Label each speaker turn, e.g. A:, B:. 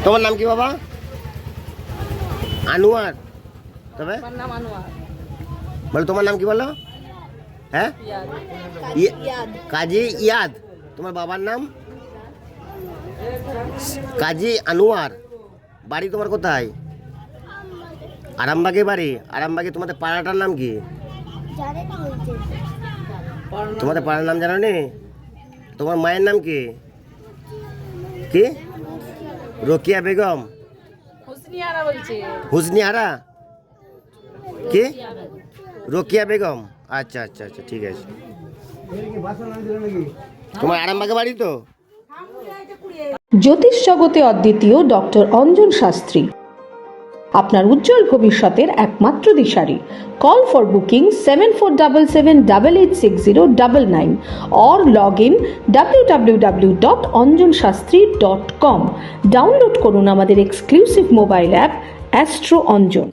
A: তোমার নাম কি বাবা? আনোয়ার। তবে বলো তোমার নাম কি বলো? হ্যাঁ, কাজী ইয়াদ। তোমার বাবার নাম? কাজী আনোয়ার। বাড়ি তোমার কোথায়? আরামবাগে বাড়ি। আরামবাগে তোমাদের পাড়াটার নাম কি? তোমাদের পাড়ার নাম জানো নি? তোমার মায়ের নাম কি? কি? রোকিয়া বেগম? হুসনিহারা? কি? রোকিয়া বেগম। আচ্ছা আচ্ছা আচ্ছা, ঠিক আছে। তোমার আরামবাগে বাড়ি তো?
B: জ্যোতিষ জগতে অদ্বিতীয় ডক্টর অঞ্জন শাস্ত্রী, আপনার উজ্জ্বল ভবিষ্যতের একমাত্র দিশারি। Call for booking 7477886099 or log in www.anjanshastri.com। Download করুন আমাদের exclusive mobile app astro Anjan.